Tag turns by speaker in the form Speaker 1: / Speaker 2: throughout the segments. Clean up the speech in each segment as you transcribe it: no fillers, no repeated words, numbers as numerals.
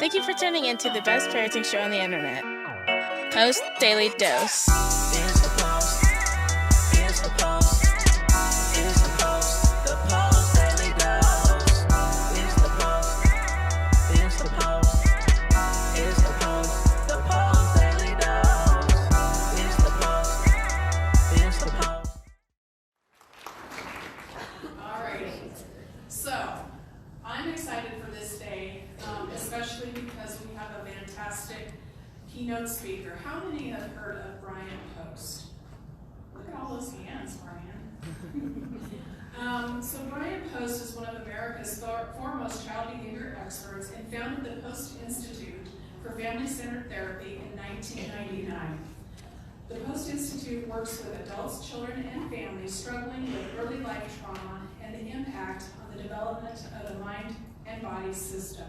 Speaker 1: Thank you for tuning in to the best parenting show on the internet, Post Daily Dose.
Speaker 2: It's the Post. It's the Post. It's the Post. The Post Daily Dose. It's the Post. It's the Post. It's the Post. The Post Daily Dose. It's the Post. It's the Post.
Speaker 3: Alrighty, so I'm excited for this day, especially because we have a fantastic keynote speaker. How many have heard of Brian+Post? Look at all those hands, Brian. So Brian+Post is one of America's foremost child behavior experts and founded the Post+Institute for Family-Centered Therapy in 1999. The Post+Institute works with adults, children, and families struggling with early life trauma and the impact on the development of the mind and body system.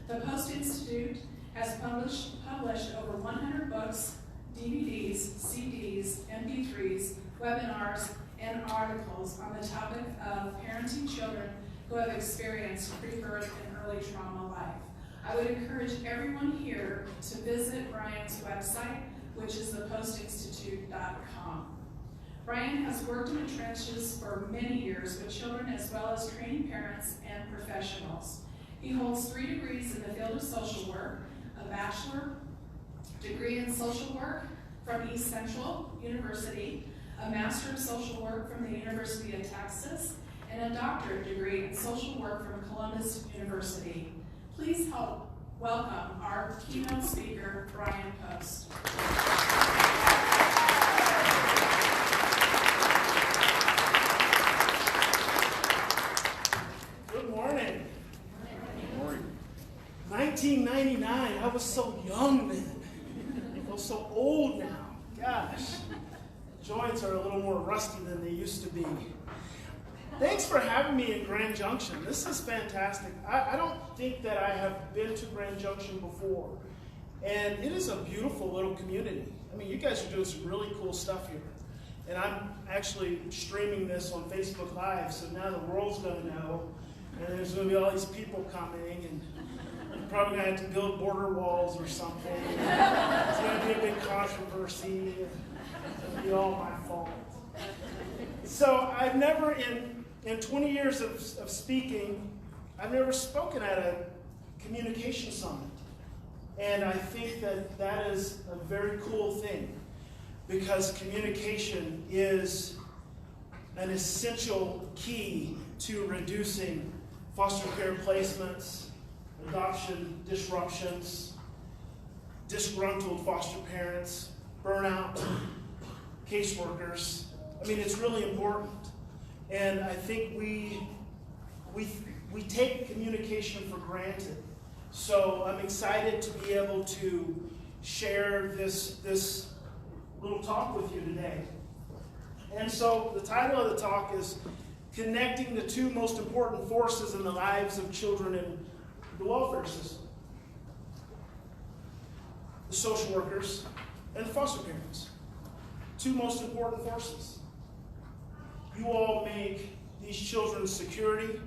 Speaker 3: The Post+Institute has published over 100 books, DVDs, CDs, MP3s, webinars, and articles on the topic of parenting children who have experienced pre-birth and early trauma life. I would encourage everyone here to visit Brian's website, which is thepostinstitute.com. Brian has worked in the trenches for many years with children as well as training parents and professionals. He holds 3 degrees in the field of social work, a bachelor degree in social work from East Central University, a master of social work from the University of Texas, and a doctorate degree in social work from Columbus University. Please help welcome our keynote speaker, Brian+Post.
Speaker 4: Good morning. 1999, I was so young then. I feel so old now. Gosh, joints are a little more rusty than they used to be. Thanks for having me in Grand Junction. This is fantastic. I don't think that I have been to Grand Junction before. And it is a beautiful little community. I mean, you guys are doing some really cool stuff here. And I'm actually streaming this on Facebook Live, so now the world's going to know. And there's going to be all these people coming, and I'm probably going to have to build border walls or something. It's going to be a big controversy. It'll be all my fault. So I've never, in 20 years of speaking, I've never spoken at a communication summit. And I think that that is a very cool thing, because communication is an essential key to reducing foster care placements, adoption disruptions, disgruntled foster parents, burnout, caseworkers. I mean, it's really important. And I think we take communication for granted. So I'm excited to be able to share this little talk with you today. And so the title of the talk is Connecting the 2 Most Important Forces in the Lives of Children in the Welfare System. The social workers and the foster parents. 2 most important forces. You all make these children's security,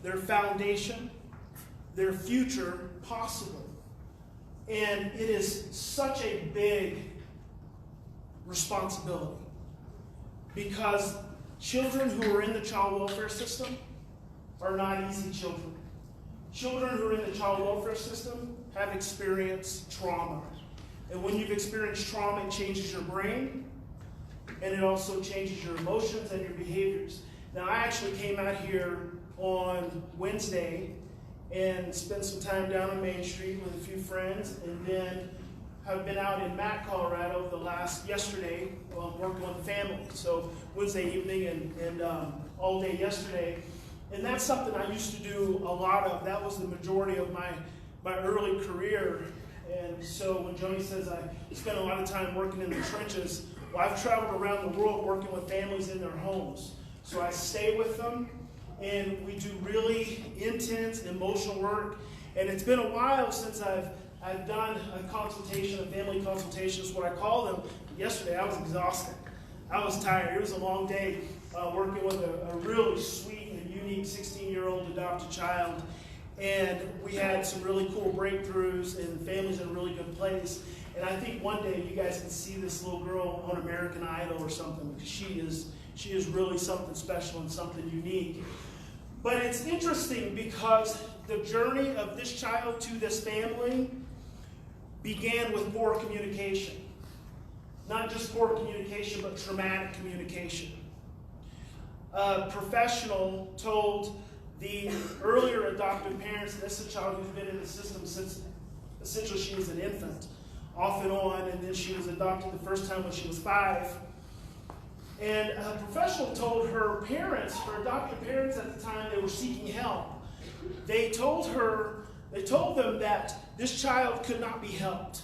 Speaker 4: their foundation, their future possible. And it is such a big responsibility, because children who are in the child welfare system are not easy children. Children who are in the child welfare system have experienced trauma. And when you've experienced trauma, it changes your brain, and it also changes your emotions and your behaviors. Now, I actually came out here on Wednesday and spent some time down on Main Street with a few friends, and then I've been out in Mack, Colorado yesterday working with the family. So Wednesday evening and all day yesterday. And that's something I used to do a lot of. That was the majority of my early career. And so when Joni says I spent a lot of time working in the trenches, well, I've traveled around the world working with families in their homes. So I stay with them, and we do really intense and emotional work. And it's been a while since I've done a consultation, a family consultation is what I call them. Yesterday I was exhausted. I was tired. It was a long day working with a really sweet and unique 16-year-old adopted child. And we had some really cool breakthroughs, and the family's in a really good place. And I think one day you guys can see this little girl on American Idol or something, because she is really something special and something unique. But it's interesting because the journey of this child to this family began with poor communication. Not just poor communication, but traumatic communication. A professional told the earlier adoptive parents, and this is a child who's been in the system since essentially she was an infant, off and on, and then she was adopted the first time when she was 5. And a professional told her parents, her adoptive parents at the time, they were seeking help. They told them that this child could not be helped,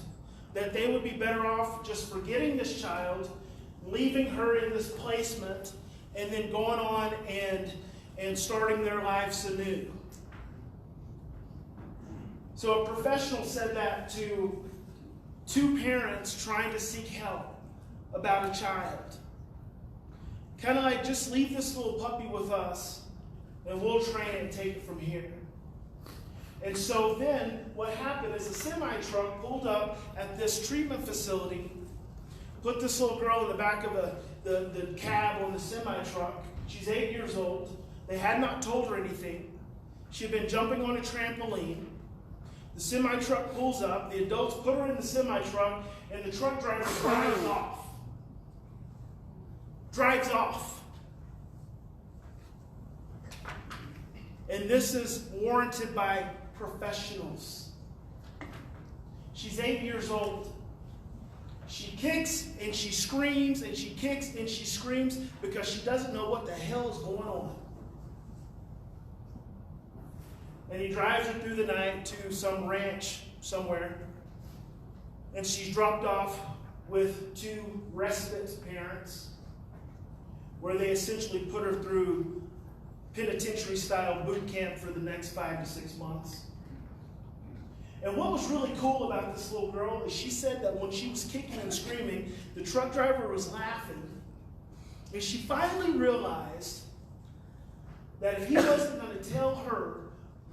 Speaker 4: that they would be better off just forgetting this child, leaving her in this placement, and then going on and starting their lives anew. So a professional said that to 2 parents trying to seek help about a child. Kind of like, just leave this little puppy with us, and we'll train it and take it from here. And so then what happened is a semi-truck pulled up at this treatment facility, put this little girl in the back of the cab on the semi-truck. She's 8 years old. They had not told her anything. She had been jumping on a trampoline. The semi-truck pulls up. The adults put her in the semi-truck, and the truck driver drives off. Drives off. And this is warranted by professionals. She's 8 years old. She kicks and she screams and she kicks and she screams because she doesn't know what the hell is going on. And he drives her through the night to some ranch somewhere. And she's dropped off with 2 respite parents, where they essentially put her through penitentiary-style boot camp for the next 5 to 6 months. And what was really cool about this little girl is she said that when she was kicking and screaming, the truck driver was laughing. And she finally realized that if he wasn't going to tell her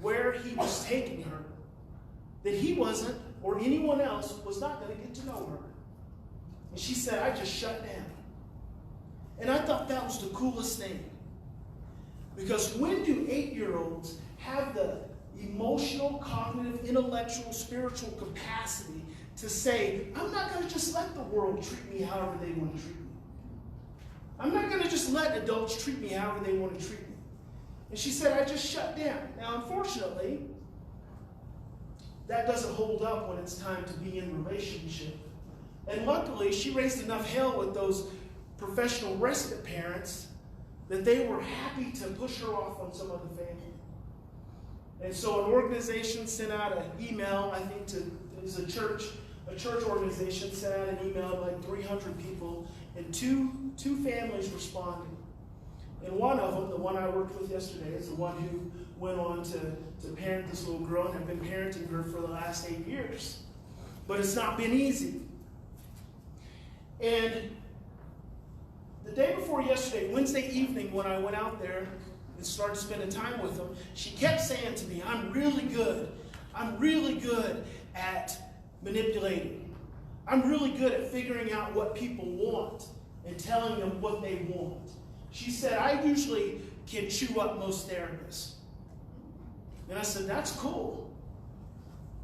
Speaker 4: where he was taking her, that he wasn't, or anyone else, was not going to get to know her. And she said, I just shut down. And I thought that was the coolest thing. Because when do 8-year-olds have the emotional, cognitive, intellectual, spiritual capacity to say, I'm not going to just let the world treat me however they want to treat me. I'm not going to just let adults treat me however they want to treat me. And she said, I just shut down. Now, unfortunately, that doesn't hold up when it's time to be in relationship. And luckily, she raised enough hell with those professional respite parents that they were happy to push her off on some other family. And so an organization sent out an email, I think it was a church organization sent out an email to like 300 people, and two families responded. And one of them, the one I worked with yesterday, is the one who went on to parent this little girl and have been parenting her for the last 8 years. But it's not been easy. And the day before yesterday, Wednesday evening, when I went out there and started spending time with them, she kept saying to me, I'm really good at manipulating. I'm really good at figuring out what people want and telling them what they want. She said, I usually can chew up most therapists. And I said, that's cool.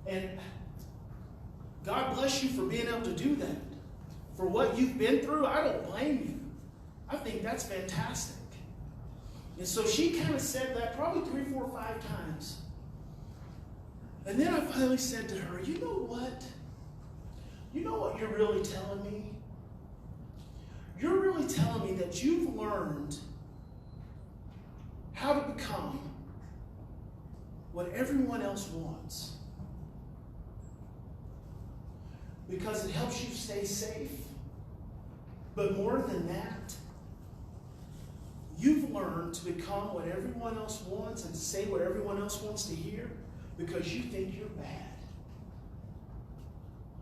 Speaker 4: And God bless you for being able to do that. For what you've been through, I don't blame you. I think that's fantastic. And so she kind of said that probably 3, 4, 5 times. And then I finally said to her, you know what? You know what you're really telling me? You're really telling me that you've learned how to become what everyone else wants. Because it helps you stay safe. But more than that, you've learned to become what everyone else wants and to say what everyone else wants to hear because you think you're bad.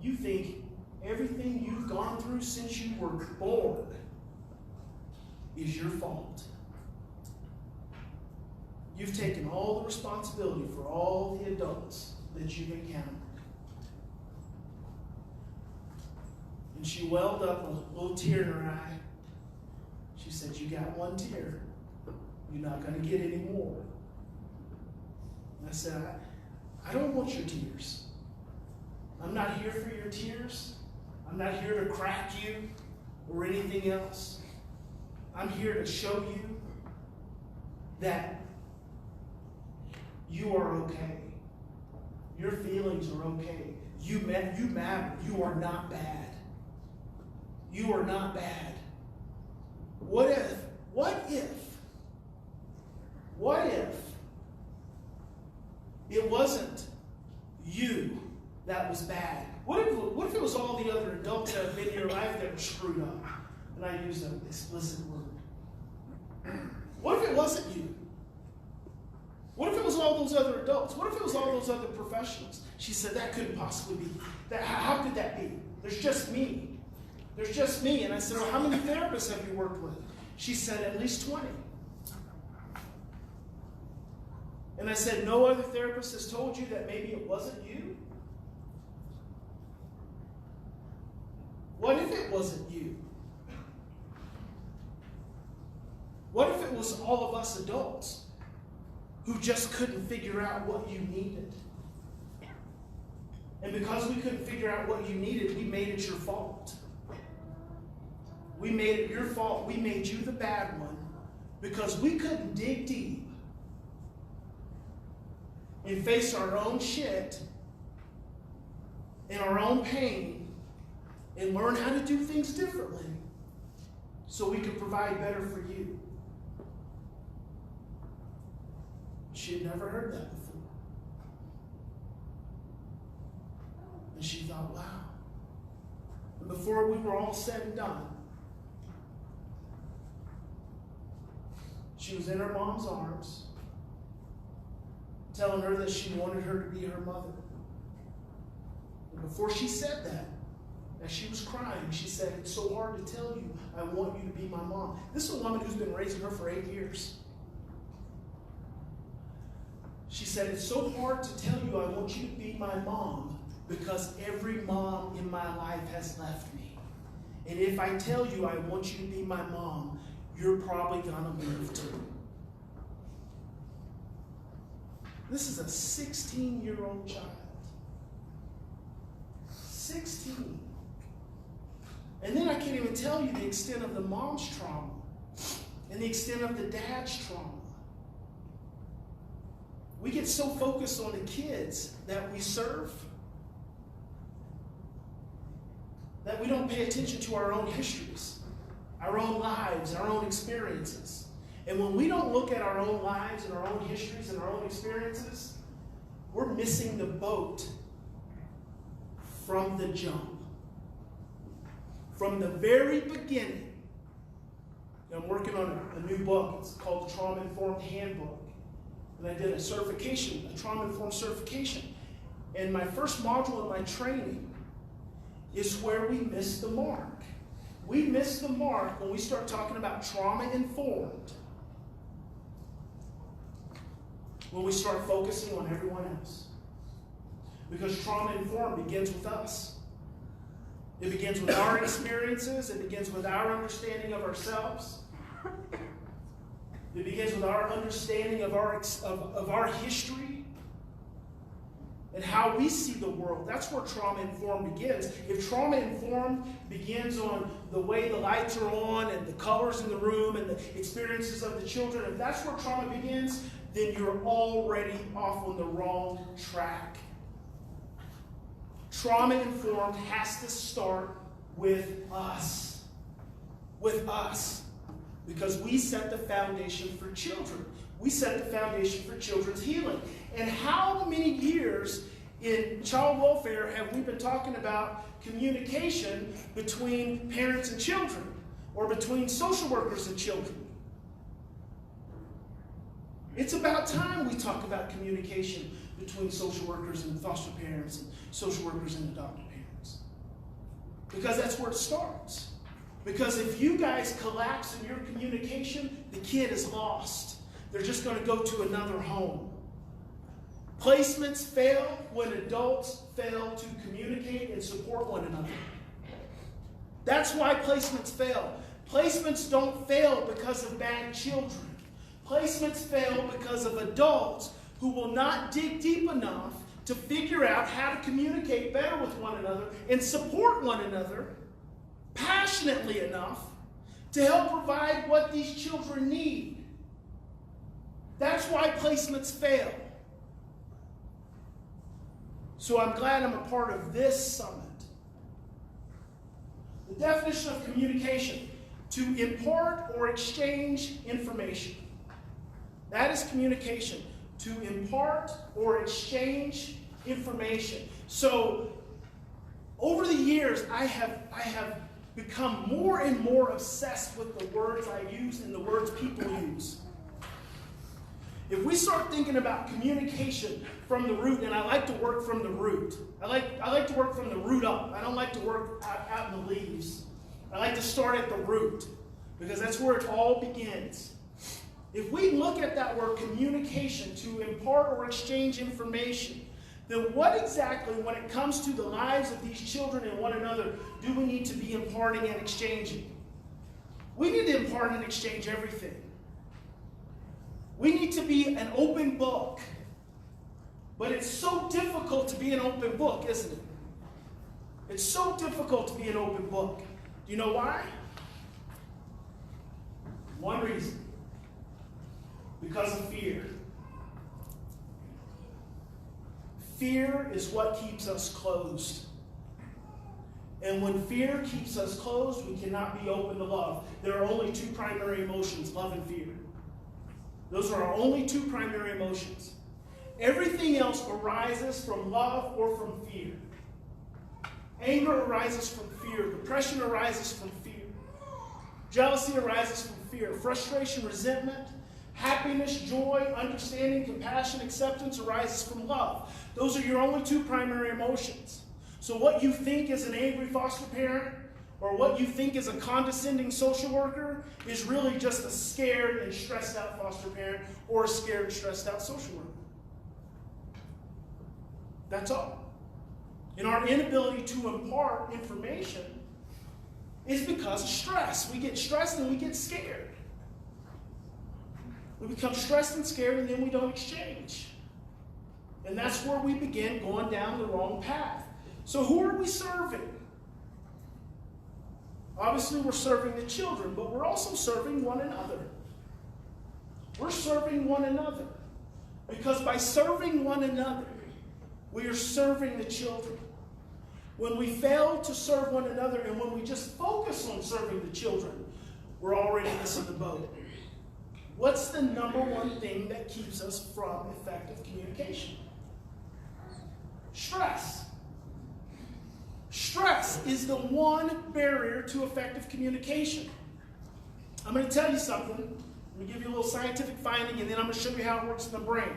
Speaker 4: You think everything you've gone through since you were born is your fault. you've taken all the responsibility for all the adults that you've encountered. And she welled up a little tear in her eye. She said, you got one tear. You're not going to get any more. And I said, I don't want your tears. I'm not here for your tears. I'm not here to crack you or anything else. I'm here to show you that you are okay. Your feelings are okay. You matter. You are not bad. You are not bad. What if it wasn't you that was bad? What if it was all the other adults that have been in your life that were screwed up? And I use an explicit word. What if it wasn't you? What if it was all those other adults? What if it was all those other professionals? She said, that couldn't possibly be. How could that be? There's just me. There's just me. And I said, well, how many therapists have you worked with? She said, at least 20. And I said, no other therapist has told you that maybe it wasn't you? What if it wasn't you? What if it was all of us adults who just couldn't figure out what you needed? And because we couldn't figure out what you needed, we made it your fault. We made it your fault. We made you the bad one because we couldn't dig deep and face our own shit and our own pain and learn how to do things differently so we could provide better for you. She had never heard that before. And she thought, wow. And before we were all said and done, she was in her mom's arms, telling her that she wanted her to be her mother. And before she said that, as she was crying, she said, it's so hard to tell you I want you to be my mom. This is a woman who's been raising her for 8 years. She said, it's so hard to tell you I want you to be my mom because every mom in my life has left me. And if I tell you I want you to be my mom, you're probably going to leave too. This is a 16-year-old child. 16. And then I can't even tell you the extent of the mom's trauma and the extent of the dad's trauma. We get so focused on the kids that we serve that we don't pay attention to our own histories, our own lives, our own experiences. And when we don't look at our own lives and our own histories and our own experiences, we're missing the boat from the jump. From the very beginning. I'm working on a new book. It's called the Trauma-Informed Handbook. And I did a certification, a trauma-informed certification. And my first module in my training is where we miss the mark. We miss the mark when we start talking about trauma-informed. When we start focusing on everyone else. Because trauma-informed begins with us. It begins with our experiences. It begins with our understanding of ourselves. It begins with our understanding of our history and how we see the world. That's where trauma-informed begins. If trauma-informed begins on the way the lights are on and the colors in the room and the experiences of the children, if that's where trauma begins, then you're already off on the wrong track. Trauma-informed has to start with us. With us. Because we set the foundation for children. We set the foundation for children's healing. And how many years in child welfare have we been talking about communication between parents and children? Or between social workers and children? It's about time we talk about communication between social workers and foster parents and social workers and adoptive parents. Because that's where it starts. Because if you guys collapse in your communication, the kid is lost. they're just going to go to another home. Placements fail when adults fail to communicate and support one another. That's why placements fail. Placements don't fail because of bad children. Placements fail because of adults who will not dig deep enough to figure out how to communicate better with one another and support one another passionately enough to help provide what these children need. That's why placements fail. So I'm glad I'm a part of this summit. The definition of communication: to impart or exchange information. That is communication. To impart or exchange information. So over the years, I have become more and more obsessed with the words I use and the words people use. If we start thinking about communication from the root, and I like to work from the root. I like to work from the root up. I don't like to work out in the leaves. I like to start at the root, because that's where it all begins. If we look at that word communication, to impart or exchange information, then what exactly, when it comes to the lives of these children and one another, do we need to be imparting and exchanging? We need to impart and exchange everything. We need to be an open book. But it's so difficult to be an open book, isn't it? It's so difficult to be an open book. Do you know why? One reason. Because of fear. Fear is what keeps us closed. And when fear keeps us closed, we cannot be open to love. There are only two primary emotions, love and fear. Those are our only two primary emotions. Everything else arises from love or from fear. Anger arises from fear. Depression arises from fear. Jealousy arises from fear. Frustration, resentment, happiness, joy, understanding, compassion, acceptance arises from love. Those are your only two primary emotions. So what you think is an angry foster parent, or what you think is a condescending social worker, is really just a scared and stressed out foster parent, or a scared and stressed out social worker. That's all. And our inability to impart information is because of stress. We get stressed and we get scared. We become stressed and scared, and then we don't exchange. And that's where we begin going down the wrong path. So who are we serving? Obviously, we're serving the children, but we're also serving one another. We're serving one another. Because by serving one another, we are serving the children. When we fail to serve one another, and when we just focus on serving the children, we're already missing the boat. What's the number one thing that keeps us from effective communication? Stress. Stress is the one barrier to effective communication. I'm going to tell you something. I'm going to give you a little scientific finding, and then I'm going to show you how it works in the brain.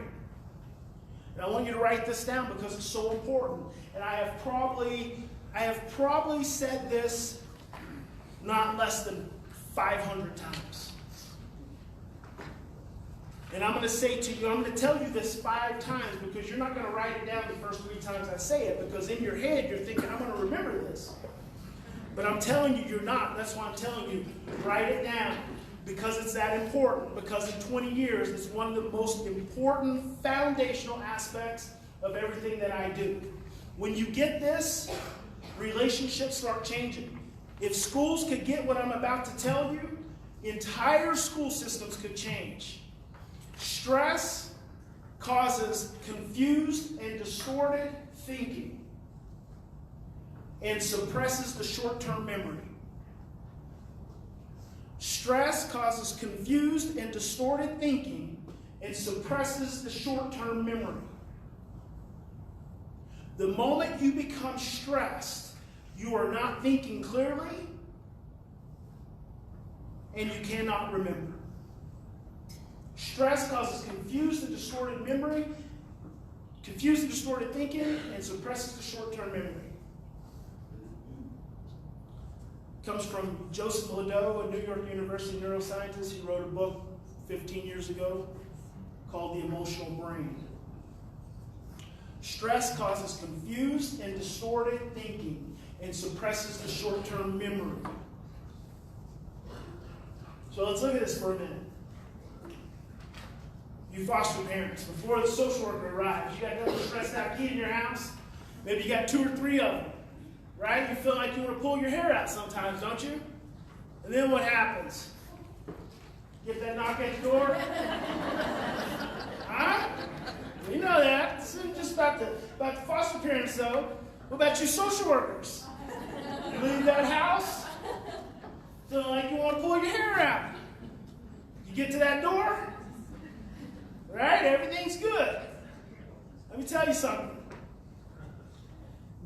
Speaker 4: And I want you to write this down because it's so important. And I have probably said this not less than 500 times. And I'm going to say to you, I'm going to tell you this 5 times, because you're not going to write it down the first 3 times I say it, because in your head you're thinking, I'm going to remember this. But I'm telling you, you're not. That's why I'm telling you, write it down, because it's that important. Because in 20 years, it's one of the most important foundational aspects of everything that I do. When you get this, relationships start changing. If schools could get what I'm about to tell you, entire school systems could change. Stress causes confused and distorted thinking and suppresses the short-term memory. Stress causes confused and distorted thinking and suppresses the short-term memory. The moment you become stressed, you are not thinking clearly, and you cannot remember. Stress causes confused and distorted memory, confused and distorted thinking, and suppresses the short-term memory. It comes from Joseph Ledoux, a New York University neuroscientist. He wrote a book 15 years ago called the emotional brain. Stress causes confused and distorted thinking and suppresses the short-term memory. So let's look at this for a minute. You foster parents, before the social worker arrives, you got another stressed out kid in your house. Maybe you got 2 or 3 of them, right? You feel like you want to pull your hair out sometimes, don't you? And then what happens? Get that knock at the door? Huh? You know that. This isn't just about the foster parents, though. What about you social workers? You leave that house, feeling like you want to pull your hair out. You get to that door, right? Everything's good. Let me tell you something.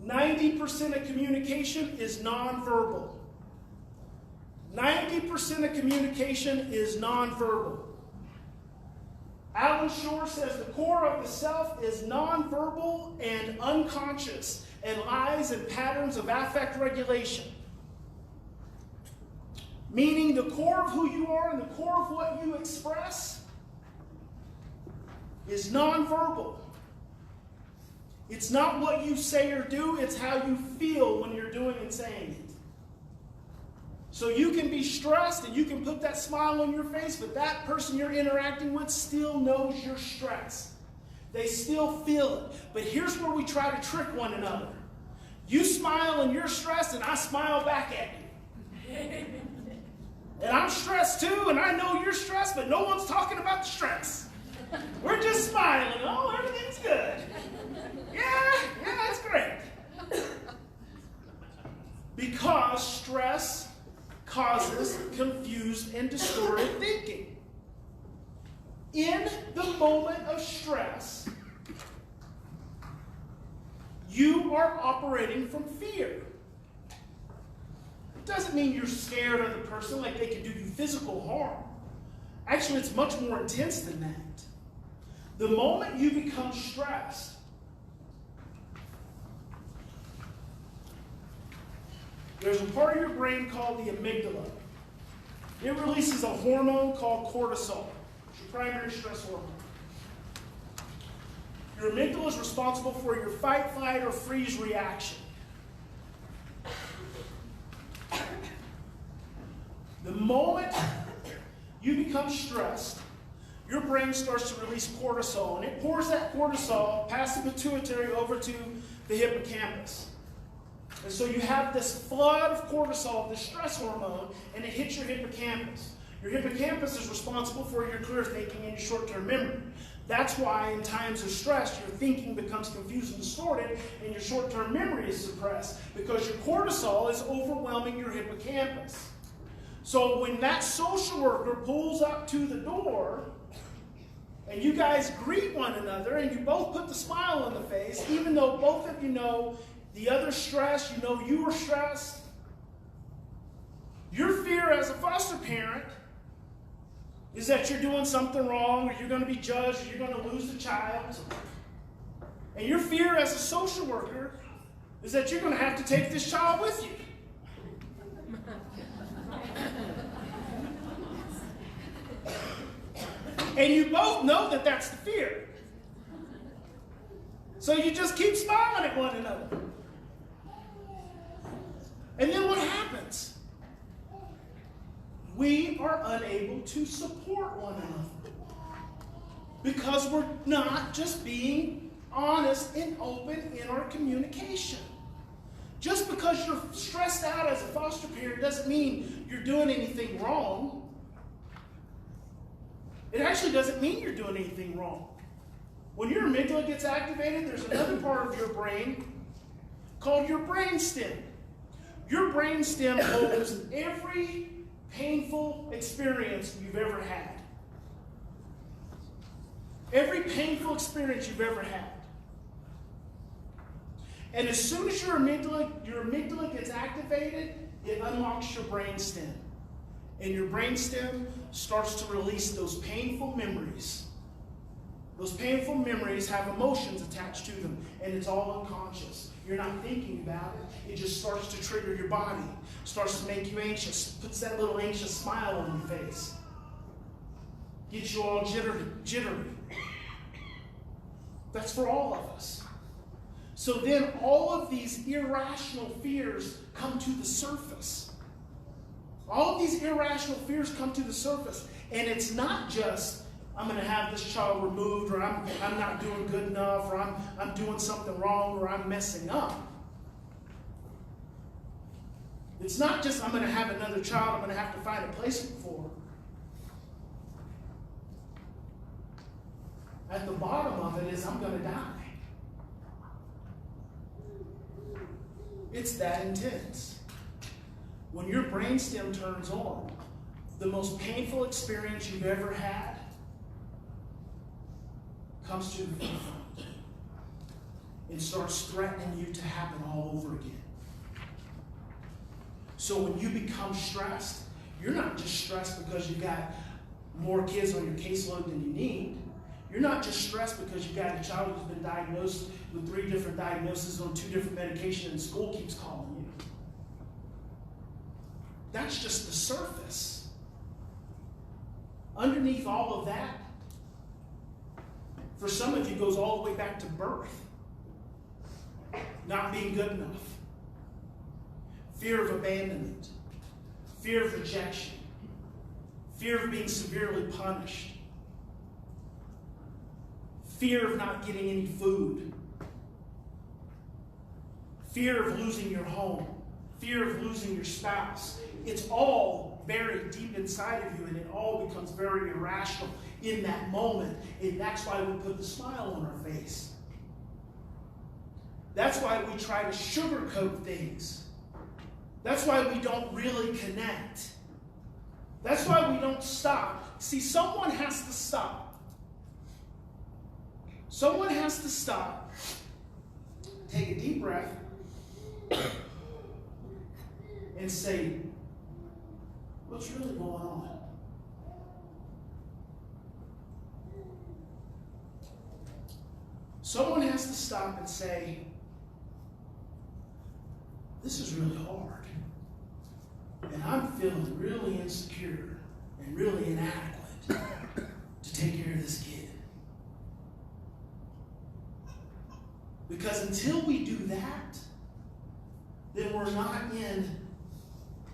Speaker 4: 90% of communication is nonverbal. 90% of communication is nonverbal. Alan Shore says the core of the self is nonverbal and unconscious and lies in patterns of affect regulation. Meaning the core of who you are and the core of what you express is nonverbal. It's not what you say or do, it's how you feel when you're doing and saying it. So you can be stressed and you can put that smile on your face, but that person you're interacting with still knows you're stressed. They still feel it. But here's where we try to trick one another. You smile and you're stressed, and I smile back at you. And I'm stressed too, and I know you're stressed, but no one's talking about the stress. We're just smiling. Oh, everything's good. Yeah, it's great. Because stress causes confused and distorted thinking. In the moment of stress, you are operating from fear. It doesn't mean you're scared of the person like they can do you physical harm. Actually, it's much more intense than that. The moment you become stressed, there's a part of your brain called the amygdala. It releases a hormone called cortisol. It's your primary stress hormone. Your amygdala is responsible for your fight, flight, or freeze reaction. The moment you become stressed, your brain starts to release cortisol, and it pours that cortisol past the pituitary over to the hippocampus. And so you have this flood of cortisol, this stress hormone, and it hits your hippocampus. Your hippocampus is responsible for your clear thinking and your short-term memory. That's why in times of stress, your thinking becomes confused and distorted, and your short-term memory is suppressed, because your cortisol is overwhelming your hippocampus. So when that social worker pulls up to the door, and you guys greet one another, and you both put the smile on the face, even though both of you know the other stress, you know you were stressed. Your fear as a foster parent is that you're doing something wrong, or you're going to be judged, or you're going to lose the child. And your fear as a social worker is that you're going to have to take this child with you. And you both know that that's the fear. So you just keep smiling at one another. And then what happens? We are unable to support one another. Because we're not just being honest and open in our communication. Just because you're stressed out as a foster parent doesn't mean you're doing anything wrong. It actually doesn't mean you're doing anything wrong. When your amygdala gets activated, there's another part of your brain called your brainstem. Your brainstem holds every painful experience you've ever had. Every painful experience you've ever had. And as soon as your amygdala gets activated, it unlocks your brainstem. And your brainstem starts to release those painful memories. Those painful memories have emotions attached to them, and it's all unconscious. You're not thinking about it. It just starts to trigger your body, starts to make you anxious, puts that little anxious smile on your face, gets you all jittery. That's for all of us. So then all of these irrational fears come to the surface. All of these irrational fears come to the surface. And it's not just, I'm going to have this child removed, or I'm not doing good enough, or I'm doing something wrong, or I'm messing up. It's not just, I'm going to have another child, I'm going to have to find a placement for. At the bottom of it is, I'm going to die. It's that intense. When your brainstem turns on, the most painful experience you've ever had comes to the forefront and starts threatening you to happen all over again. So when you become stressed, you're not just stressed because you got more kids on your caseload than you need. You're not just stressed because you got a child who's been diagnosed with 3 different diagnoses on 2 different medications and school keeps calling you. That's just the surface. Underneath all of that, for some of you, goes all the way back to birth. Not being good enough. Fear of abandonment. Fear of rejection. Fear of being severely punished. Fear of not getting any food. Fear of losing your home. Fear of losing your spouse. It's all buried deep inside of you, and it all becomes very irrational in that moment. And that's why we put the smile on our face. That's why we try to sugarcoat things. That's why we don't really connect. That's why we don't stop. See, someone has to stop. Someone has to stop. Take a deep breath and say, what's really going on? Someone has to stop and say, this is really hard. And I'm feeling really insecure and really inadequate to take care of this kid. Because until we do that, then we're not in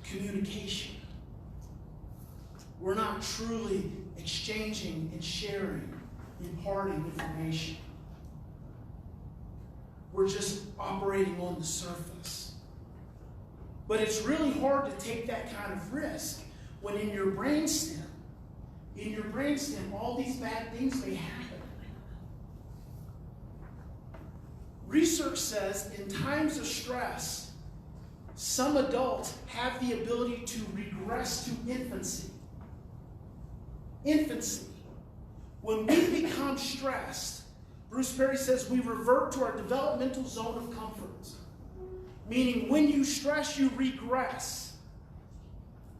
Speaker 4: communication. We're not truly exchanging and sharing, imparting information. We're just operating on the surface. But it's really hard to take that kind of risk when in your brainstem, all these bad things may happen. Research says in times of stress, some adults have the ability to regress to infancy. Infancy. When we become stressed, Bruce Perry says we revert to our developmental zone of comfort. Meaning when you stress, you regress.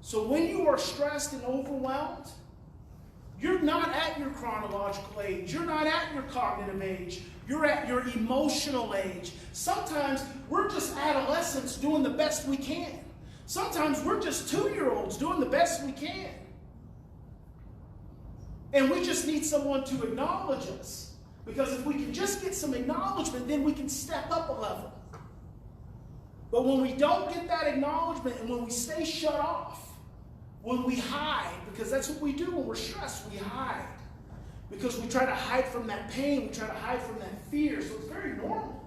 Speaker 4: So when you are stressed and overwhelmed, you're not at your chronological age. You're not at your cognitive age. You're at your emotional age. Sometimes we're just adolescents doing the best we can. Sometimes we're just 2-year-olds doing the best we can. And we just need someone to acknowledge us. Because if we can just get some acknowledgement, then we can step up a level. But when we don't get that acknowledgement and when we stay shut off, when we hide, because that's what we do when we're stressed, we hide. Because we try to hide from that pain, we try to hide from that fear, so it's very normal.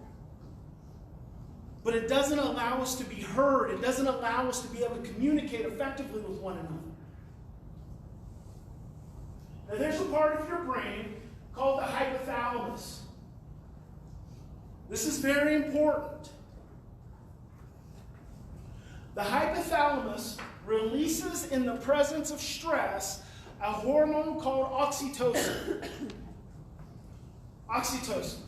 Speaker 4: But it doesn't allow us to be heard. It doesn't allow us to be able to communicate effectively with one another. Now there's a part of your brain called the hypothalamus. This is very important. The hypothalamus releases in the presence of stress a hormone called oxytocin. Oxytocin.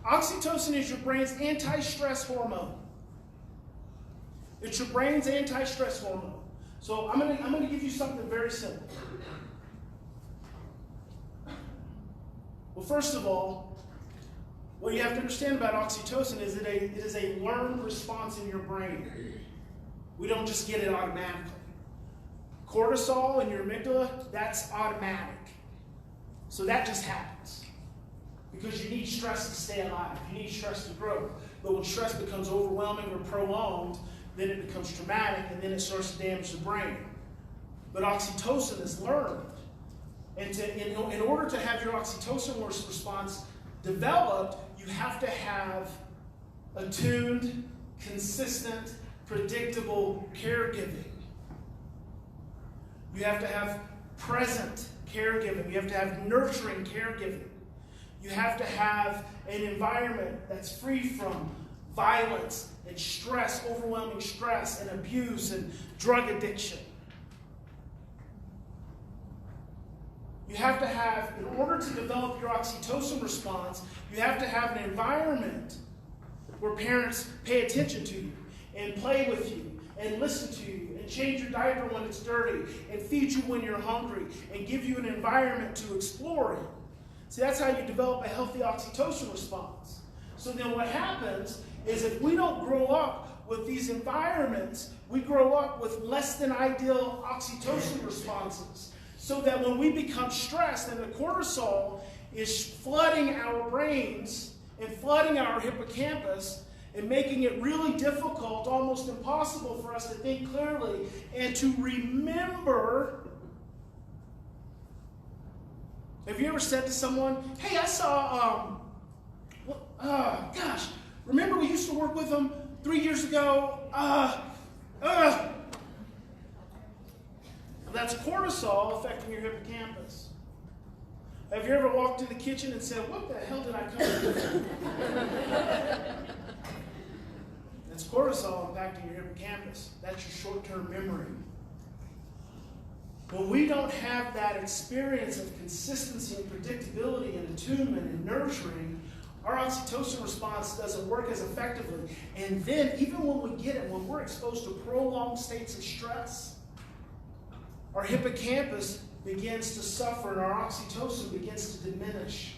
Speaker 4: Oxytocin is your brain's anti-stress hormone. It's your brain's anti-stress hormone. So I'm gonna give you something very simple. Well, first of all, what you have to understand about oxytocin is that it is a learned response in your brain. We don't just get it automatically. Cortisol in your amygdala, that's automatic. So that just happens. because you need stress to stay alive. You need stress to grow. But when stress becomes overwhelming or prolonged, then it becomes traumatic, and then it starts to damage the brain. But oxytocin is learned. And in order to have your oxytocin response developed, you have to have attuned, consistent, predictable caregiving. You have to have present caregiving. You have to have nurturing caregiving. You have to have an environment that's free from violence and stress, overwhelming stress and abuse and drug addiction. You have to have, in order to develop your oxytocin response, you have to have an environment where parents pay attention to you and play with you and listen to you and change your diaper when it's dirty and feed you when you're hungry and give you an environment to explore in. See, that's how you develop a healthy oxytocin response. So then what happens is if we don't grow up with these environments, we grow up with less than ideal oxytocin responses. So that when we become stressed and the cortisol is flooding our brains and flooding our hippocampus and making it really difficult, almost impossible for us to think clearly and to remember. Have you ever said to someone, hey, I saw, gosh, remember we used to work with them 3 years ago? That's cortisol affecting your hippocampus. Have you ever walked in the kitchen and said, what the hell did I come here? That's cortisol impacting your hippocampus. That's your short-term memory. When we don't have that experience of consistency and predictability and attunement and nurturing, our oxytocin response doesn't work as effectively. And then, even when we get it, when we're exposed to prolonged states of stress, our hippocampus begins to suffer and our oxytocin begins to diminish.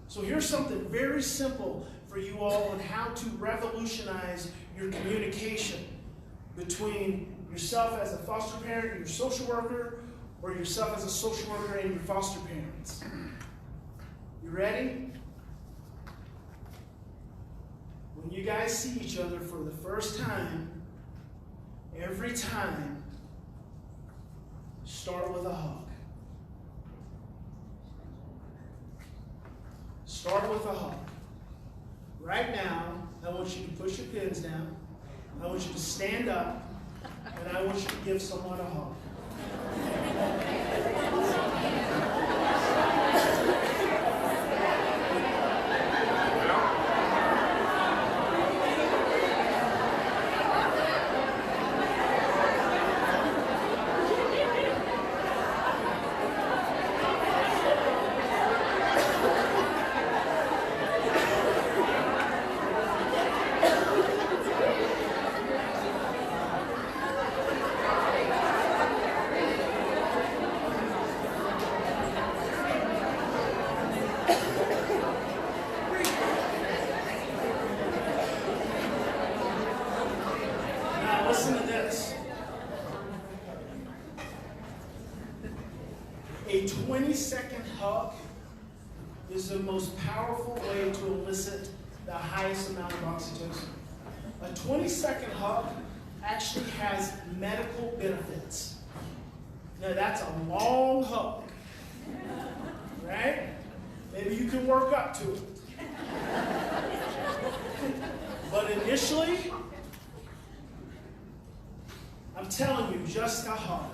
Speaker 4: So here's something very simple for you all on how to revolutionize your communication between yourself as a foster parent and your social worker, or yourself as a social worker and your foster parents. You ready? When you guys see each other for the first time, every time, start with a hug. Start with a hug. Right now, I want you to push your pins down. I want you to stand up, and I want you to give someone a hug. Listen to this. A 20-second hug is the most powerful way to elicit the highest amount of oxytocin. A 20-second hug actually has medical benefits. Now that's a long hug, right? Maybe you can work up to it. But initially, I'm telling you, just a hug.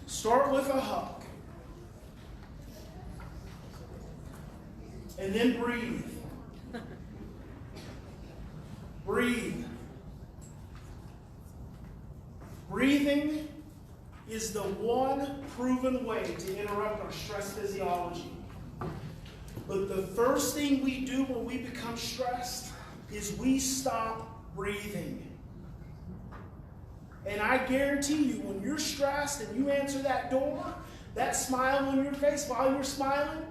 Speaker 4: Start with a hug. And then breathe. Breathe. Breathing is the one proven way to interrupt our stress physiology. But the first thing we do when we become stressed is we stop breathing. And I guarantee you, when you're stressed and you answer that door, that smile on your face while you're smiling,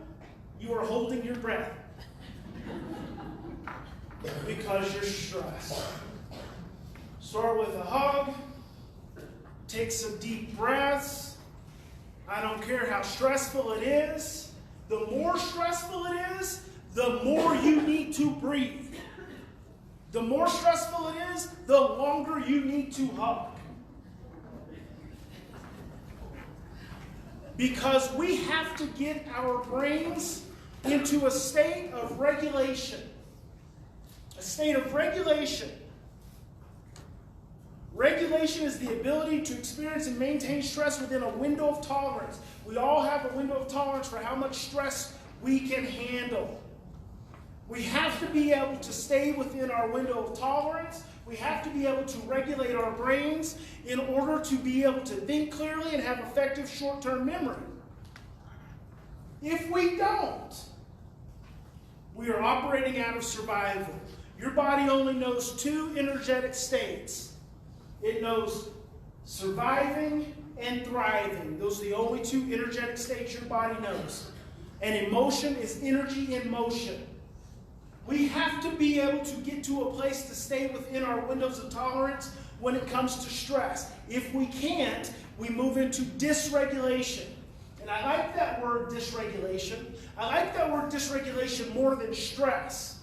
Speaker 4: you are holding your breath. Because you're stressed. Start with a hug. Take some deep breaths. I don't care how stressful it is. the more stressful it is, the more you need to breathe. The more stressful it is, the longer you need to hug. Because we have to get our brains into a state of regulation. A state of regulation. Regulation is the ability to experience and maintain stress within a window of tolerance. We all have a window of tolerance for how much stress we can handle. We have to be able to stay within our window of tolerance. We have to be able to regulate our brains in order to be able to think clearly and have effective short-term memory. If we don't, we are operating out of survival. Your body only knows two energetic states. It knows surviving and thriving. Those are the only two energetic states your body knows. And emotion is energy in motion. We have to be able to get to a place to stay within our windows of tolerance when it comes to stress. If we can't, we move into dysregulation. And I like that word dysregulation. I like that word dysregulation more than stress.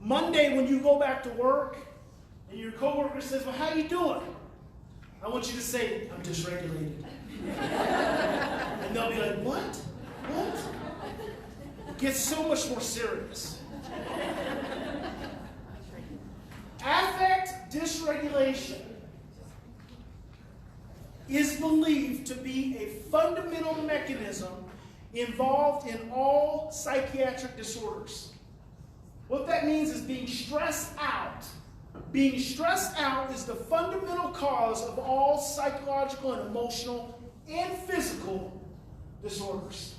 Speaker 4: Monday when you go back to work and your coworker says, well, how you doing? I want you to say, I'm dysregulated. And they'll be like, what? What? It gets so much more serious. Affect dysregulation is believed to be a fundamental mechanism involved in all psychiatric disorders. What that means is being stressed out. Being stressed out is the fundamental cause of all psychological and emotional and physical disorders.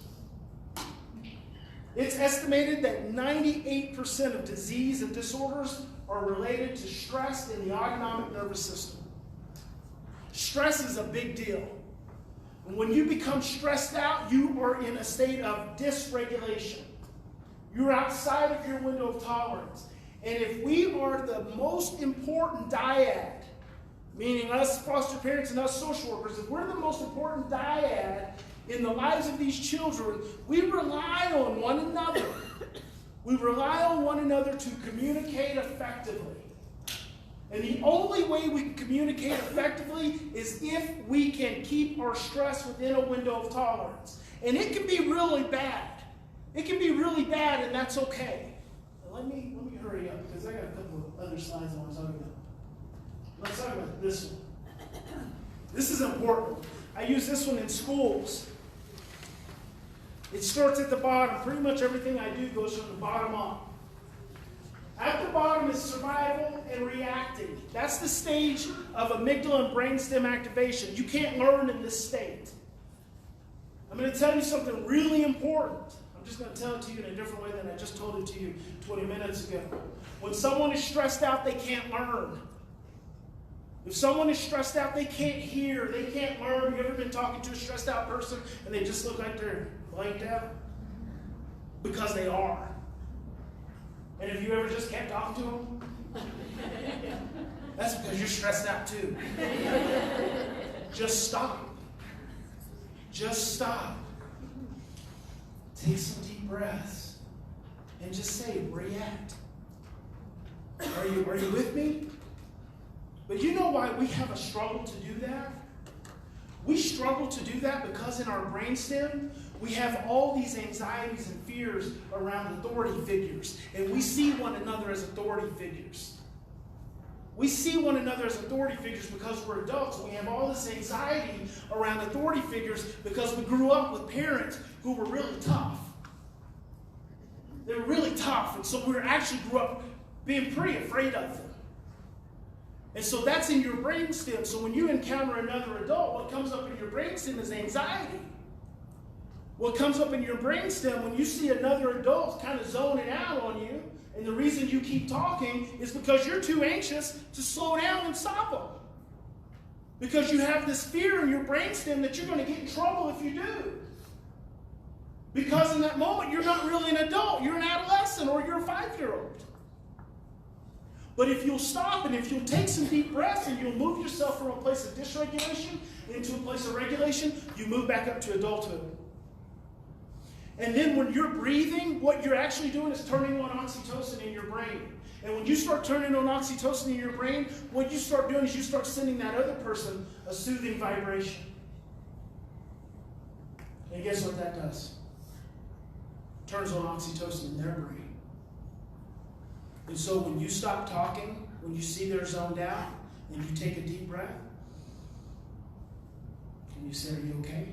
Speaker 4: It's estimated that 98% of disease and disorders are related to stress in the autonomic nervous system. Stress is a big deal. And when you become stressed out, you are in a state of dysregulation. You're outside of your window of tolerance. And if we are the most important dyad, meaning us foster parents and us social workers, if we're the most important dyad in the lives of these children, we rely on one another. We rely on one another to communicate effectively. And the only way we can communicate effectively is if we can keep our stress within a window of tolerance. And it can be really bad. It can be really bad, and that's okay. Now let me hurry up, because I got a couple of other slides I want to talk about. Let's talk about this one. This is important. I use this one in schools. It starts at the bottom. Pretty much everything I do goes from the bottom up. At the bottom is survival and reacting. That's the stage of amygdala and brainstem activation. You can't learn in this state. I'm going to tell you something really important. I'm just going to tell it to you in a different way than I just told it to you 20 minutes ago. When someone is stressed out, they can't learn. If someone is stressed out, they can't hear, they can't learn. You ever been talking to a stressed out person and they just look like they're blanked out? Because they are. And if you ever just kept talking to them, that's because you're stressed out too. Just stop. Just stop. Take some deep breaths and just say, react. Are you with me? But you know why we have a struggle to do that? We struggle to do that because in our brainstem, we have all these anxieties and fears around authority figures. And we see one another as authority figures. We see one another as authority figures because we're adults. We have all this anxiety around authority figures because we grew up with parents who were really tough. They were really tough, and so we actually grew up being pretty afraid of them. And so that's in your brainstem. So when you encounter another adult, what comes up in your brainstem is anxiety. What comes up in your brainstem when you see another adult kind of zoning out on you, and the reason you keep talking is because you're too anxious to slow down and stop them. Because you have this fear in your brainstem that you're going to get in trouble if you do. Because in that moment, you're not really an adult. You're an adolescent or you're a 5-year-old. But if you'll stop and if you'll take some deep breaths and you'll move yourself from a place of dysregulation into a place of regulation, you move back up to adulthood. And then when you're breathing, what you're actually doing is turning on oxytocin in your brain. And when you start turning on oxytocin in your brain, what you start doing is you start sending that other person a soothing vibration. And guess what that does? Turns on oxytocin in their brain. And so when you stop talking, when you see they're zoned out, and you take a deep breath, and you say, "Are you okay?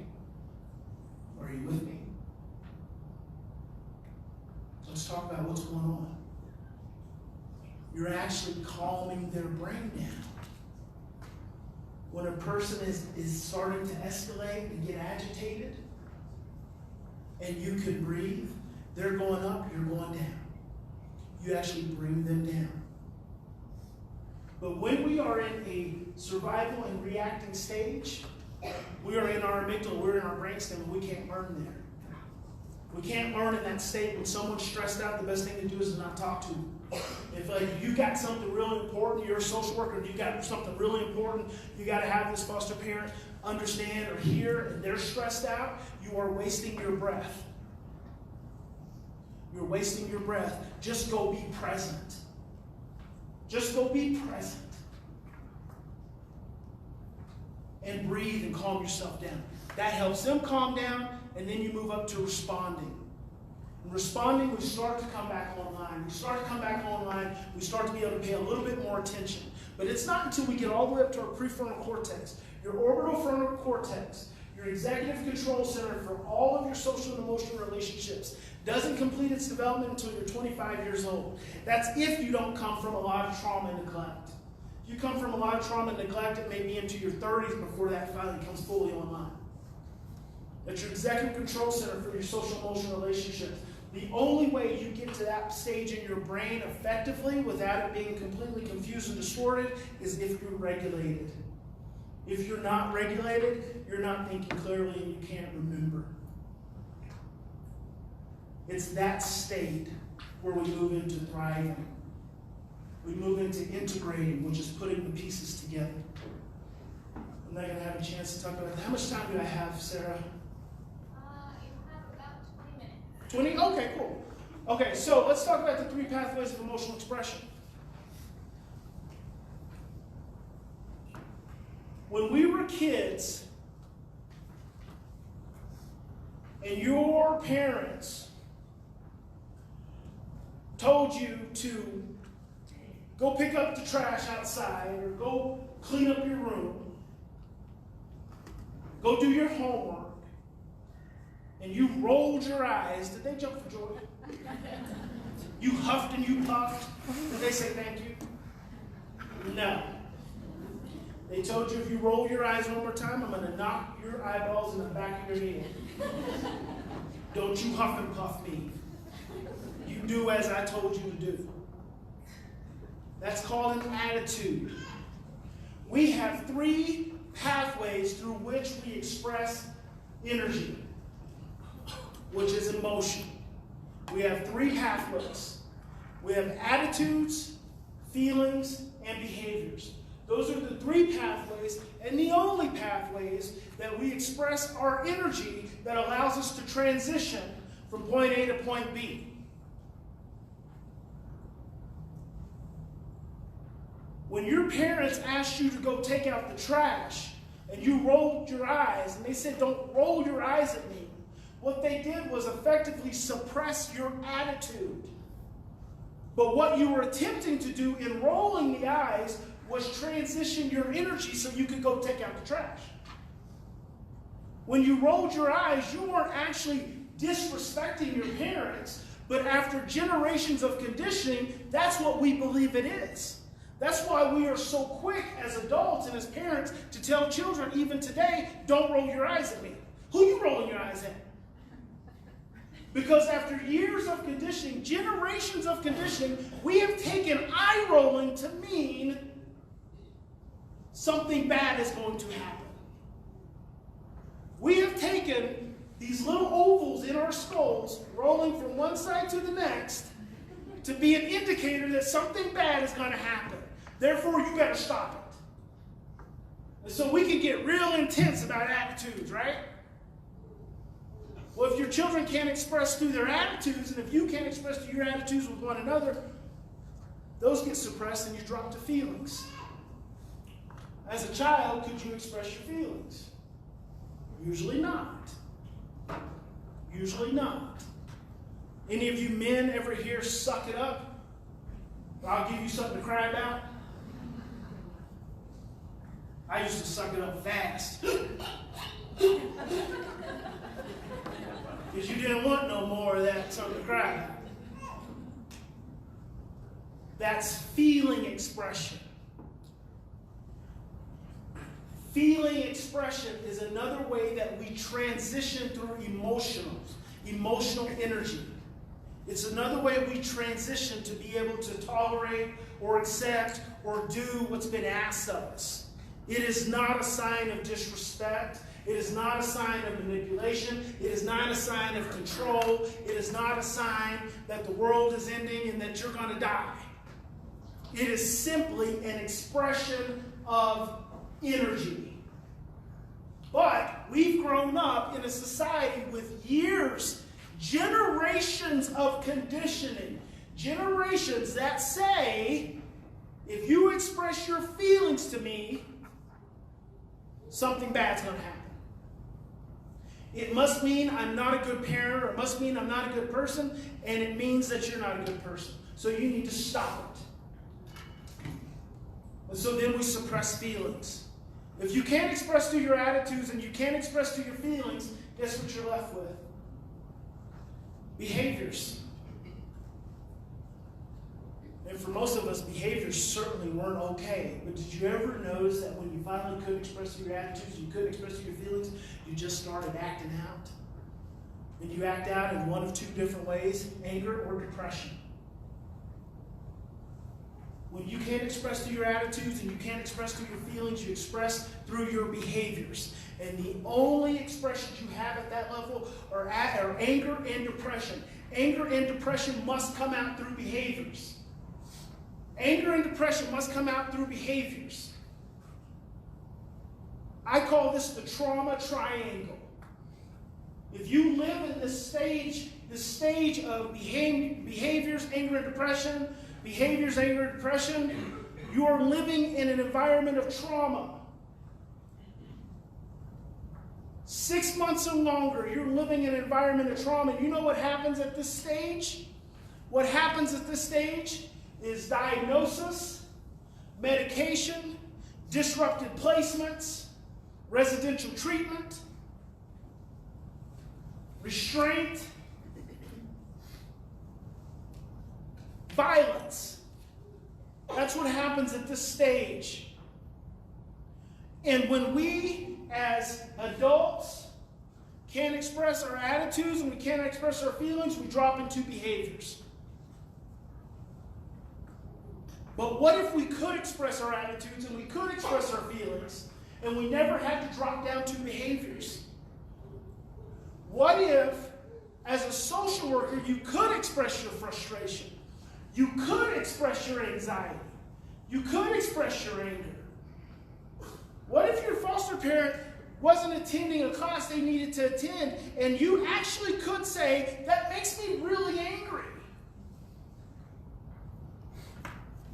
Speaker 4: Are you with me? Let's talk about what's going on." You're actually calming their brain down. When a person is starting to escalate and get agitated, and you can breathe, they're going up, you're going down. You actually bring them down. But when we are in a survival and reacting stage, we are in our amygdala, we're in our brainstem, and we can't learn there. We can't learn in that state. When someone's stressed out, the best thing to do is to not talk to them. If you got something really important, you're a social worker, and you got something really important, you got to have this foster parent understand or hear, and they're stressed out, you are wasting your breath. You're wasting your breath. Just go be present. Just go be present. And breathe and calm yourself down. That helps them calm down, and then you move up to responding. And responding, we start to come back online. We start to come back online. We start to be able to pay a little bit more attention. But it's not until we get all the way up to our prefrontal cortex, your orbital frontal cortex, your executive control center for all of your social and emotional relationships, doesn't complete its development until you're 25 years old. That's if you don't come from a lot of trauma and neglect. If you come from a lot of trauma and neglect, it may be into your 30s before that finally comes fully online. That's your executive control center for your social emotional relationships. The only way you get to that stage in your brain effectively without it being completely confused and distorted is if you're regulated. If you're not regulated, you're not thinking clearly and you can't remember. It's that state where we move into thriving. We move into integrating, which is putting the pieces together. I'm not going to have a chance to talk about that. How much time do I have, Sarah?
Speaker 5: You have about 20 minutes.
Speaker 4: 20? Okay, cool. Okay, so let's talk about the 3 pathways of emotional expression. When we were kids, and your parents told you to go pick up the trash outside or go clean up your room, go do your homework, and you rolled your eyes, did they jump for joy? You huffed and you puffed. Did they say thank you? No. They told you if you roll your eyes one more time, I'm going to knock your eyeballs in the back of your head. Don't you huff and puff me. You do as I told you to do. That's called an attitude. We have 3 pathways through which we express energy, which is emotion. We have 3 pathways. We have attitudes, feelings, and behaviors. Those are the 3 pathways and the only pathways that we express our energy that allows us to transition from point A to point B. When your parents asked you to go take out the trash and you rolled your eyes and they said, "Don't roll your eyes at me," what they did was effectively suppress your attitude. But what you were attempting to do in rolling the eyes was transition your energy so you could go take out the trash. When you rolled your eyes, you weren't actually disrespecting your parents, but after generations of conditioning, that's what we believe it is. That's why we are so quick as adults and as parents to tell children, even today, don't roll your eyes at me. Who are you rolling your eyes at? Because after years of conditioning, generations of conditioning, we have taken eye rolling to mean something bad is going to happen. We have taken these little ovals in our skulls, rolling from one side to the next, to be an indicator that something bad is going to happen. Therefore, you better stop it. And so we can get real intense about attitudes, right? Well, if your children can't express through their attitudes, and if you can't express through your attitudes with one another, those get suppressed and you drop to feelings. As a child, could you express your feelings? Usually not. Usually not. Any of you men ever hear suck it up? I'll give you something to cry about. I used to suck it up fast. Because you didn't want no more of that something to cry about. That's feeling expression. Feeling expression is another way that we transition through emotional energy. It's another way we transition to be able to tolerate or accept or do what's been asked of us. It is not a sign of disrespect. It is not a sign of manipulation. It is not a sign of control. It is not a sign that the world is ending and that you're going to die. It is simply an expression of energy. But we've grown up in a society with years, generations of conditioning, generations that say, if you express your feelings to me, something bad's going to happen. It must mean I'm not a good parent, or it must mean I'm not a good person, and it means that you're not a good person. So you need to stop it. And so then we suppress feelings. If you can't express through your attitudes and you can't express through your feelings, guess what you're left with? Behaviors. And for most of us, behaviors certainly weren't okay. But did you ever notice that when you finally could express through your attitudes, you couldn't express through your feelings, you just started acting out? And you act out in one of two different ways, anger or depression. When you can't express through your attitudes and you can't express through your feelings, you express through your behaviors. And the only expressions you have at that level are anger and depression. Anger and depression must come out through behaviors. Anger and depression must come out through behaviors. I call this the trauma triangle. If you live in this stage of behaviors, anger and depression, behaviors, anger, and depression, you are living in an environment of trauma. 6 months or longer, you're living in an environment of trauma. You know what happens at this stage? What happens at this stage is diagnosis, medication, disrupted placements, residential treatment, restraint, violence. That's what happens at this stage. And when we, as adults, can't express our attitudes and we can't express our feelings, we drop into behaviors. But what if we could express our attitudes and we could express our feelings and we never had to drop down to behaviors? What if, as a social worker, you could express your frustration? You could express your anxiety. You could express your anger. What if your foster parent wasn't attending a class they needed to attend, and you actually could say, that makes me really angry?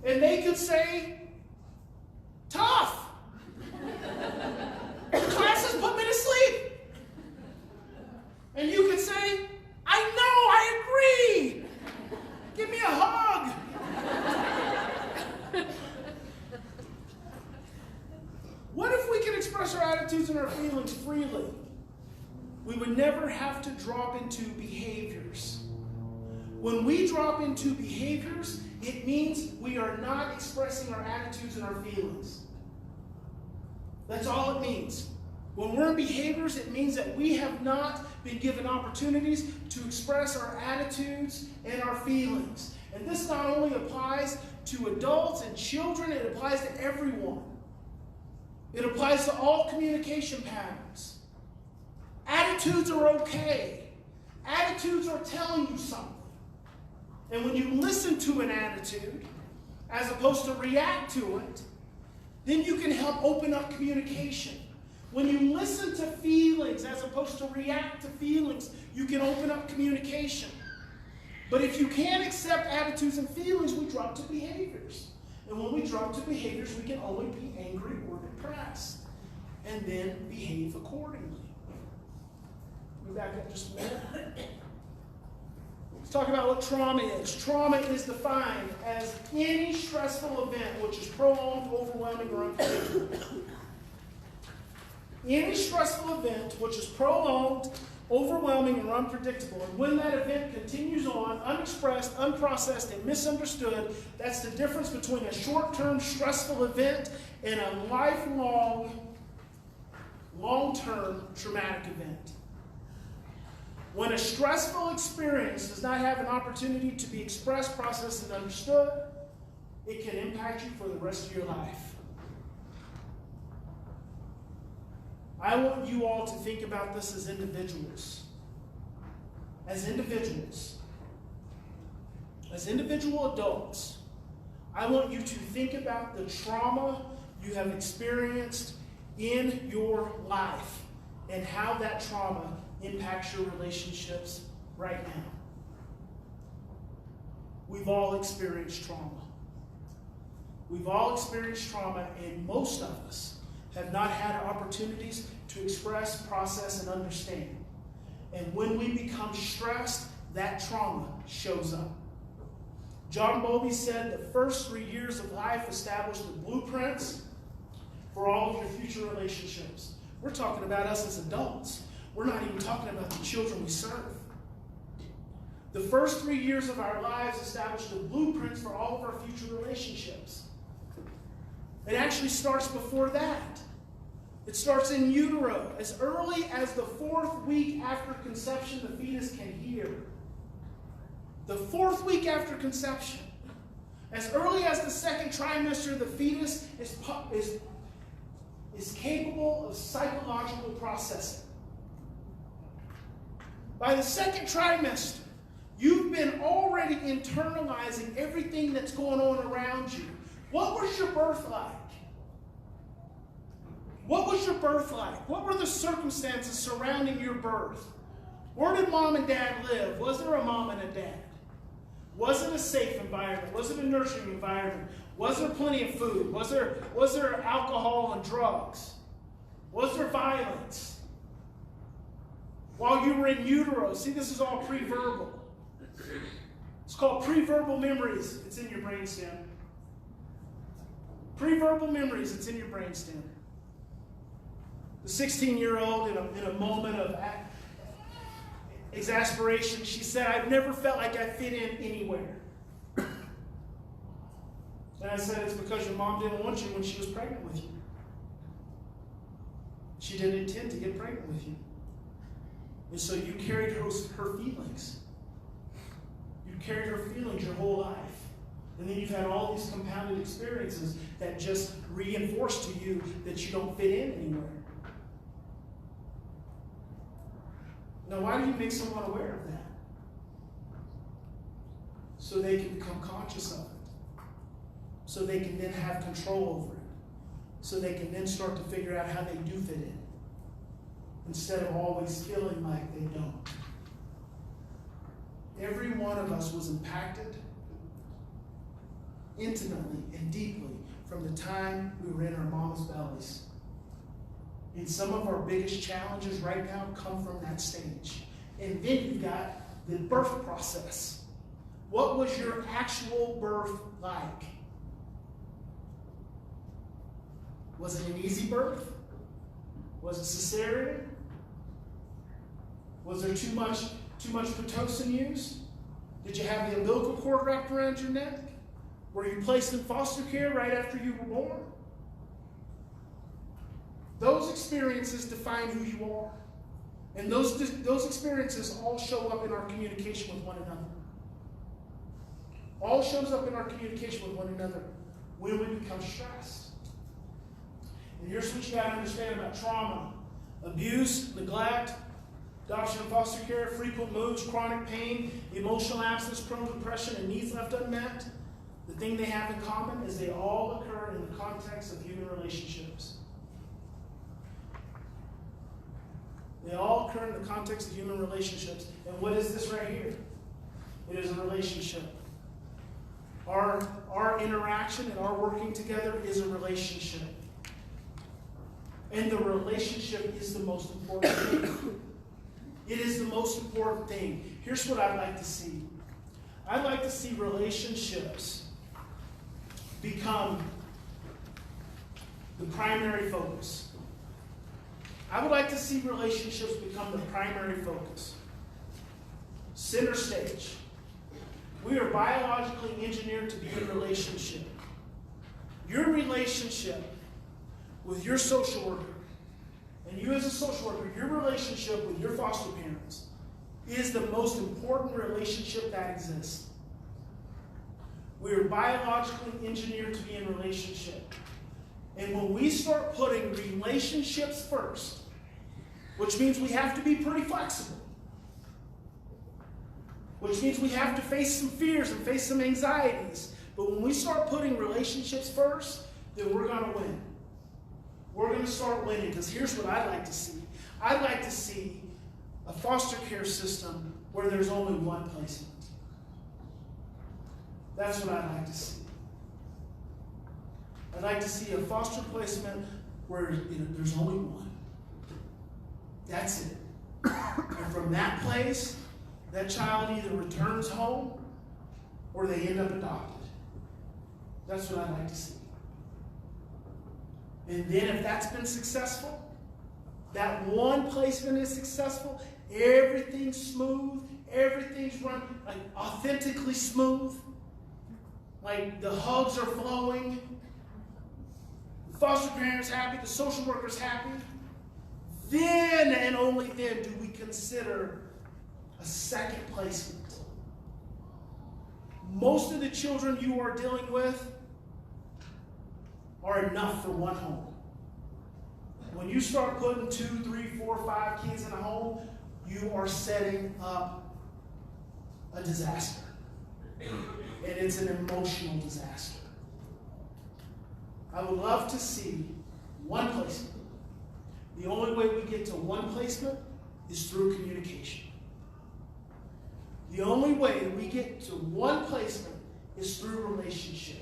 Speaker 4: And they could say, tough. The classes put me to sleep. And you could say, I know, I agree. Give me a hug. What if we could express our attitudes and our feelings freely? We would never have to drop into behaviors. When we drop into behaviors, it means we are not expressing our attitudes and our feelings. That's all it means. When we're in behaviors, it means that we have not been given opportunities to express our attitudes and our feelings. And this not only applies to adults and children, it applies to everyone. It applies to all communication patterns. Attitudes are okay. Attitudes are telling you something. And when you listen to an attitude, as opposed to react to it, then you can help open up communication. When you listen to feelings, as opposed to react to feelings, you can open up communication. But if you can't accept attitudes and feelings, we drop to behaviors. And when we drop to behaviors, we can only be angry or depressed, and then behave accordingly. Let me back up just a minute. Let's talk about what trauma is. Trauma is defined as any stressful event which is prolonged, overwhelming, or unpredictable. Any stressful event which is prolonged, overwhelming, or unpredictable. And when that event continues on, unexpressed, unprocessed, and misunderstood, that's the difference between a short-term stressful event and a lifelong, long-term traumatic event. When a stressful experience does not have an opportunity to be expressed, processed, and understood, it can impact you for the rest of your life. I want you all to think about this as individuals. As individuals. As individual adults, I want you to think about the trauma you have experienced in your life and how that trauma impacts your relationships right now. We've all experienced trauma. We've all experienced trauma, and most of us have not had opportunities to express, process, and understand. And when we become stressed, that trauma shows up. John Bowlby said the first 3 years of life establish the blueprints for all of your future relationships. We're talking about us as adults. We're not even talking about the children we serve. The first 3 years of our lives establish the blueprints for all of our future relationships. It actually starts before that. It starts in utero. As early as the 4th week after conception, the fetus can hear. The 4th week after conception. As early as the 2nd trimester, the fetus is capable of psychological processing. By the 2nd trimester, you've been already internalizing everything that's going on around you. What was your birth like? What was your birth like? What were the circumstances surrounding your birth? Where did mom and dad live? Was there a mom and a dad? Was it a safe environment? Was it a nurturing environment? Was there plenty of food? Was there alcohol and drugs? Was there violence? While you were in utero, see, this is all pre-verbal. It's called pre-verbal memories. It's in your brainstem. Pre-verbal memories, it's in your brainstem. The 16-year-old, in a moment of exasperation, she said, "I've never felt like I fit in anywhere." And I said, "It's because your mom didn't want you when she was pregnant with you. She didn't intend to get pregnant with you. And so you carried her feelings. You carried her feelings your whole life. And then you've had all these compounded experiences that just reinforce to you that you don't fit in anywhere." Now, why do you make someone aware of that? So they can become conscious of it. So they can then have control over it. So they can then start to figure out how they do fit in, instead of always feeling like they don't. Every one of us was impacted intimately and deeply from the time we were in our mama's bellies. And some of our biggest challenges right now come from that stage. And then you've got the birth process. What was your actual birth like? Was it an easy birth? Was it cesarean? Was there too much Pitocin used? Did you have the umbilical cord wrapped around your neck? Were you placed in foster care right after you were born? Those experiences define who you are. And those experiences all show up in our communication with one another. All shows up in our communication with one another when we become stressed. And here's what you got to understand about trauma: abuse, neglect, adoption and foster care, frequent moves, chronic pain, emotional absence, prone depression, and needs left unmet. The thing they have in common is they all occur in the context of human relationships. They all occur in the context of human relationships. And what is this right here? It is a relationship. Our interaction and our working together is a relationship. And the relationship is the most important thing. It is the most important thing. Here's what I'd like to see. I'd like to see relationships become the primary focus. I would like to see relationships become the primary focus. Center stage. We are biologically engineered to be in a relationship. Your relationship with your social worker, and you as a social worker, your relationship with your foster parents is the most important relationship that exists. We are biologically engineered to be in a relationship. And when we start putting relationships first, which means we have to be pretty flexible, which means we have to face some fears and face some anxieties, but when we start putting relationships first, then we're going to win. We're going to start winning, because here's what I'd like to see. I'd like to see a foster care system where there's only one placement. That's what I'd like to see. I'd like to see a foster placement where there's only one. That's it. And from that place, that child either returns home or they end up adopted. That's what I'd like to see. And then if that's been successful, that one placement is successful, everything's smooth, everything's run like authentically smooth, like the hugs are flowing, the foster parent's happy, the social worker's happy, then and only then do we consider a second placement. Most of the children you are dealing with are enough for one home. When you start putting 2, 3, 4, 5 kids in a home, you are setting up a disaster. And it's an emotional disaster. I would love to see one placement. The only way we get to one placement is through communication. The only way we get to one placement is through relationship.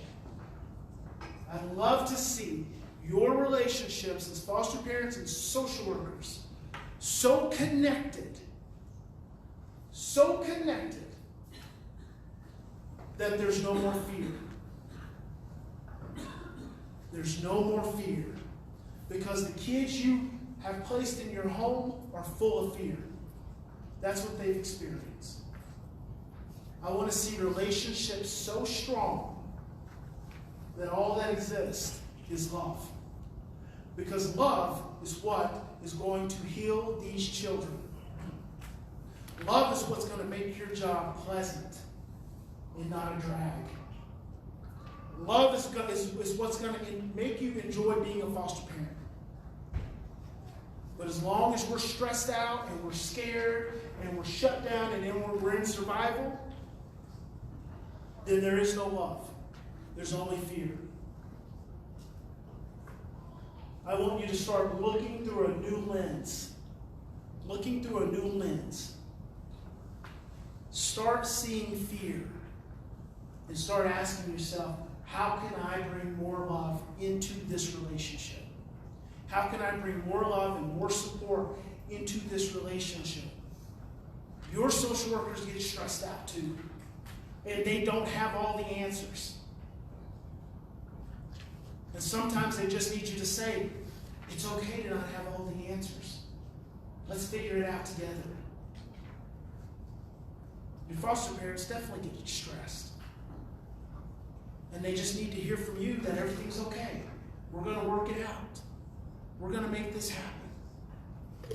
Speaker 4: I'd love to see your relationships as foster parents and social workers so connected that there's no more fear. There's no more fear. Because the kids you have placed in your home are full of fear. That's what they've experienced. I want to see relationships so strong that all that exists is love. Because love is what is going to heal these children. Love is what's going to make your job pleasant and not a drag. Love is what's going to make you enjoy being a foster parent. But as long as we're stressed out and we're scared and we're shut down and then we're in survival, then there is no love. There's only fear. I want you to start looking through a new lens. Looking through a new lens. Start seeing fear. And start asking yourself, how can I bring more love into this relationship? How can I bring more love and more support into this relationship? Your social workers get stressed out too. And they don't have all the answers. And sometimes they just need you to say, it's okay to not have all the answers. Let's figure it out together. Your foster parents definitely get stressed. And they just need to hear from you that everything's okay. We're going to work it out. We're going to make this happen.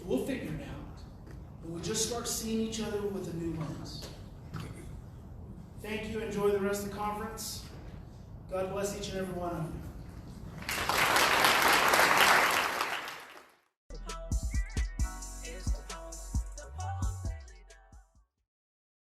Speaker 4: We'll figure it out. And we'll just start seeing each other with a new lens. Thank you. Enjoy the rest of the conference. God bless each and every one of you.